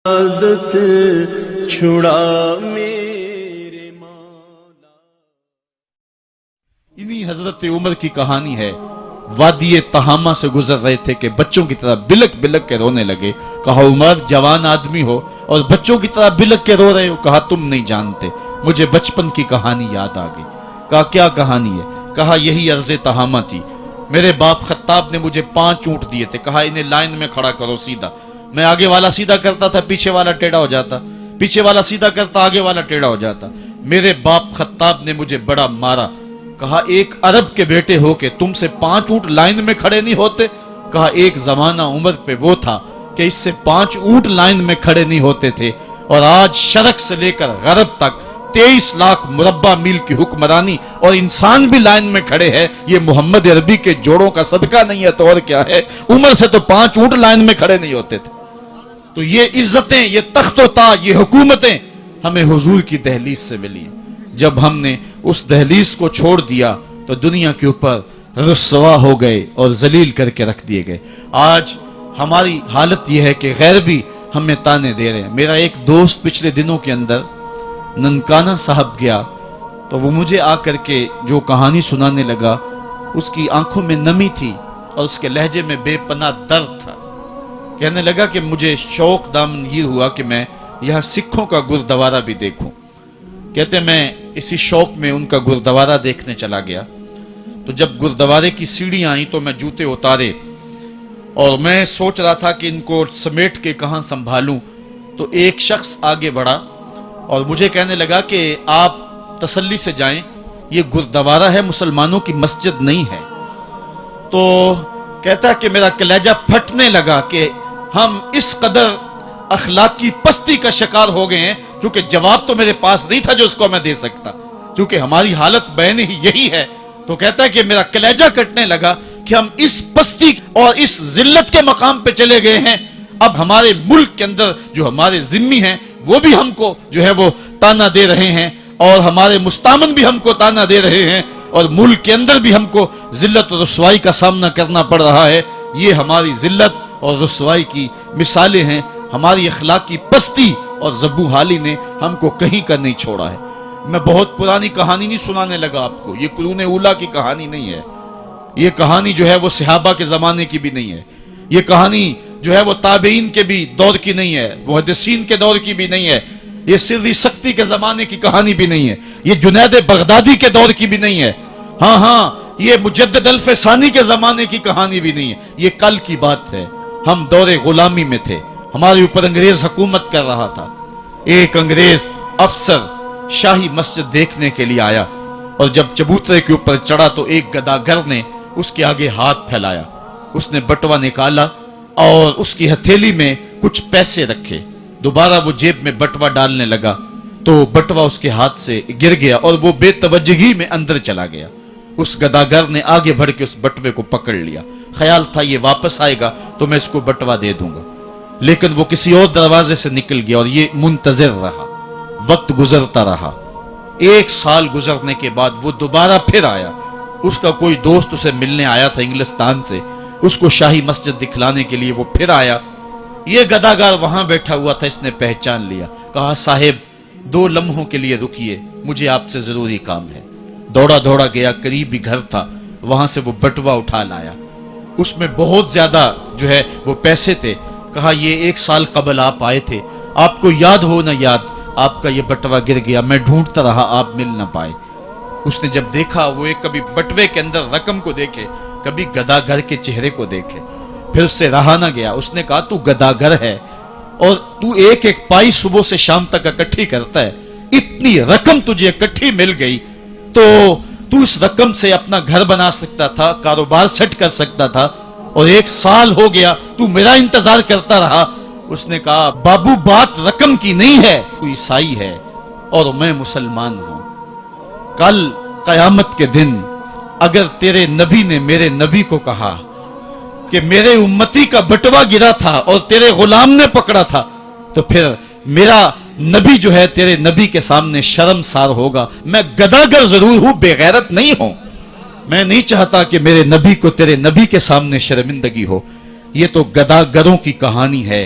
عادت چھڑا میرے مولا۔ انہی حضرت عمر کی کہانی ہے، وادی تہامہ سے گزر رہے تھے کہ بچوں کی طرح بلک بلک کے رونے لگے۔ کہا عمر جوان آدمی ہو اور بچوں کی طرح بلک کے رو رہے ہو؟ کہا تم نہیں جانتے، مجھے بچپن کی کہانی یاد آ گئی۔ کہا کیا کہانی ہے؟ کہا یہی عرض تہامہ تھی، میرے باپ خطاب نے مجھے 5 اونٹ دیے تھے، کہا انہیں لائن میں کھڑا کرو سیدھا۔ میں آگے والا سیدھا کرتا تھا، پیچھے والا ٹیڑھا ہو جاتا، پیچھے والا سیدھا کرتا، آگے والا ٹیڑھا ہو جاتا۔ میرے باپ خطاب نے مجھے بڑا مارا۔ کہا ایک عرب کے بیٹے ہو کہ تم سے 5 اونٹ لائن میں کھڑے نہیں ہوتے؟ کہا ایک زمانہ عمر پہ وہ تھا کہ اس سے 5 اونٹ لائن میں کھڑے نہیں ہوتے تھے، اور آج شرق سے لے کر غرب تک 23 لاکھ مربع میل کی حکمرانی اور انسان بھی لائن میں کھڑے ہیں۔ یہ محمد عربی کے جوڑوں کا صدقہ نہیں ہے تو اور کیا ہے؟ عمر سے تو 5 اونٹ لائن میں کھڑے نہیں ہوتے تھے۔ تو یہ عزتیں، یہ تخت و تاج، یہ حکومتیں ہمیں حضور کی دہلیز سے ملی ہیں۔ جب ہم نے اس دہلیز کو چھوڑ دیا تو دنیا کے اوپر رسوا ہو گئے اور ذلیل کر کے رکھ دیے گئے۔ آج ہماری حالت یہ ہے کہ غیر بھی ہمیں تانے دے رہے ہیں۔ میرا ایک دوست پچھلے دنوں کے اندر ننکانہ صاحب گیا تو وہ مجھے آ کر کے جو کہانی سنانے لگا، اس کی آنکھوں میں نمی تھی اور اس کے لہجے میں بے پناہ درد تھا۔ کہنے لگا کہ مجھے شوق دامن یہ ہوا کہ میں یہاں سکھوں کا گردوارہ بھی دیکھوں۔ کہتے میں اسی شوق میں ان کا گردوارہ دیکھنے چلا گیا، تو جب گردوارے کی سیڑھیاں آئیں تو میں جوتے اتارے اور میں سوچ رہا تھا کہ ان کو سمیٹ کے کہاں سنبھالوں، تو ایک شخص آگے بڑھا اور مجھے کہنے لگا کہ آپ تسلی سے جائیں، یہ گردوارہ ہے، مسلمانوں کی مسجد نہیں ہے۔ تو کہتا کہ میرا کلیجہ پھٹنے لگا کہ ہم اس قدر اخلاقی پستی کا شکار ہو گئے ہیں، کیونکہ جواب تو میرے پاس نہیں تھا جو اس کو میں دے سکتا، کیونکہ ہماری حالت بین ہی یہی ہے۔ تو کہتا ہے کہ میرا کلیجہ کٹنے لگا کہ ہم اس پستی اور اس ذلت کے مقام پہ چلے گئے ہیں۔ اب ہمارے ملک کے اندر جو ہمارے ذمی ہیں وہ بھی ہم کو جو ہے وہ تانا دے رہے ہیں، اور ہمارے مستامن بھی ہم کو تانا دے رہے ہیں، اور ملک کے اندر بھی ہم کو ذلت اور رسوائی کا سامنا کرنا پڑ رہا ہے۔ یہ ہماری ذلت اور رسوائی کی مثالیں ہیں۔ ہماری اخلاقی پستی اور زبو حالی نے ہم کو کہیں کا نہیں چھوڑا ہے۔ میں بہت پرانی کہانی نہیں سنانے لگا آپ کو، یہ قرون اولیٰ کی کہانی نہیں ہے، یہ کہانی جو ہے وہ صحابہ کے زمانے کی بھی نہیں ہے، یہ کہانی جو ہے وہ تابعین کے بھی دور کی نہیں ہے، محدثین کے دور کی بھی نہیں ہے، یہ سری سختی کے زمانے کی کہانی بھی نہیں ہے، یہ جنید بغدادی کے دور کی بھی نہیں ہے، ہاں یہ مجدد الف ثانی کے زمانے کی کہانی بھی نہیں ہے، یہ کل کی بات ہے۔ ہم دور غلامی میں تھے، ہمارے اوپر انگریز حکومت کر رہا تھا۔ ایک انگریز افسر شاہی مسجد دیکھنے کے لیے آیا، اور جب چبوترے کے اوپر چڑھا تو ایک گداگر نے اس کے آگے ہاتھ پھیلایا، اس نے بٹوا نکالا اور اس کی ہتھیلی میں کچھ پیسے رکھے، دوبارہ وہ جیب میں بٹوا ڈالنے لگا تو بٹوا اس کے ہاتھ سے گر گیا اور وہ بے توجہی میں اندر چلا گیا۔ اس گداگر نے آگے بڑھ کے اس بٹوے کو پکڑ لیا، خیال تھا یہ واپس آئے گا تو میں اس کو بٹوا دے دوں گا، لیکن وہ کسی اور دروازے سے نکل گیا اور یہ منتظر رہا۔ وقت گزرتا رہا، 1 سال گزرنے کے بعد وہ دوبارہ پھر آیا۔ اس کا کوئی دوست اسے ملنے آیا تھا انگلستان سے، اس کو شاہی مسجد دکھلانے کے لیے وہ پھر آیا۔ یہ گداگر وہاں بیٹھا ہوا تھا، اس نے پہچان لیا، کہا صاحب 2 لمحوں کے لیے رکیے، مجھے آپ سے ضروری کام ہے۔ دوڑا دوڑا گیا، قریب ہی گھر تھا، وہاں سے وہ بٹوا اٹھا لایا، اس میں بہت زیادہ جو ہے وہ پیسے تھے۔ کہا یہ 1 سال قبل آپ آئے تھے، آپ کو یاد ہو نہ یاد، آپ کا یہ بٹوا گر گیا، میں ڈھونڈتا رہا، آپ مل نہ پائے۔ اس نے جب دیکھا، وہ ایک کبھی بٹوے کے اندر رقم کو دیکھے، کبھی گداگر کے چہرے کو دیکھے، پھر اس سے رہا نہ گیا۔ اس نے کہا تو گداگر ہے اور تو ایک پائی صبح سے شام تک اکٹھی کرتا ہے، اتنی رقم تجھے اکٹھی مل گئی تو اس رقم سے اپنا گھر بنا سکتا تھا، کاروبار سیٹ کر سکتا تھا، اور 1 سال ہو گیا تو میرا انتظار کرتا رہا۔ اس نے کہا بابو بات رقم کی نہیں ہے، تو عیسائی ہے اور میں مسلمان ہوں۔ کل قیامت کے دن اگر تیرے نبی نے میرے نبی کو کہا کہ میرے امتی کا بٹوا گرا تھا اور تیرے غلام نے پکڑا تھا، تو پھر میرا نبی جو ہے تیرے نبی کے سامنے شرمسار ہوگا۔ میں گداگر ضرور ہوں، بے غیرت نہیں ہوں، میں نہیں چاہتا کہ میرے نبی کو تیرے نبی کے سامنے شرمندگی ہو۔ یہ تو گداگروں کی کہانی ہے،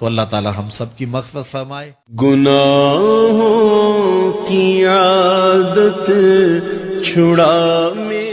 تو اللہ تعالی ہم سب کی مغفرت فرمائے. گناہوں کی عادت چھڑا میرے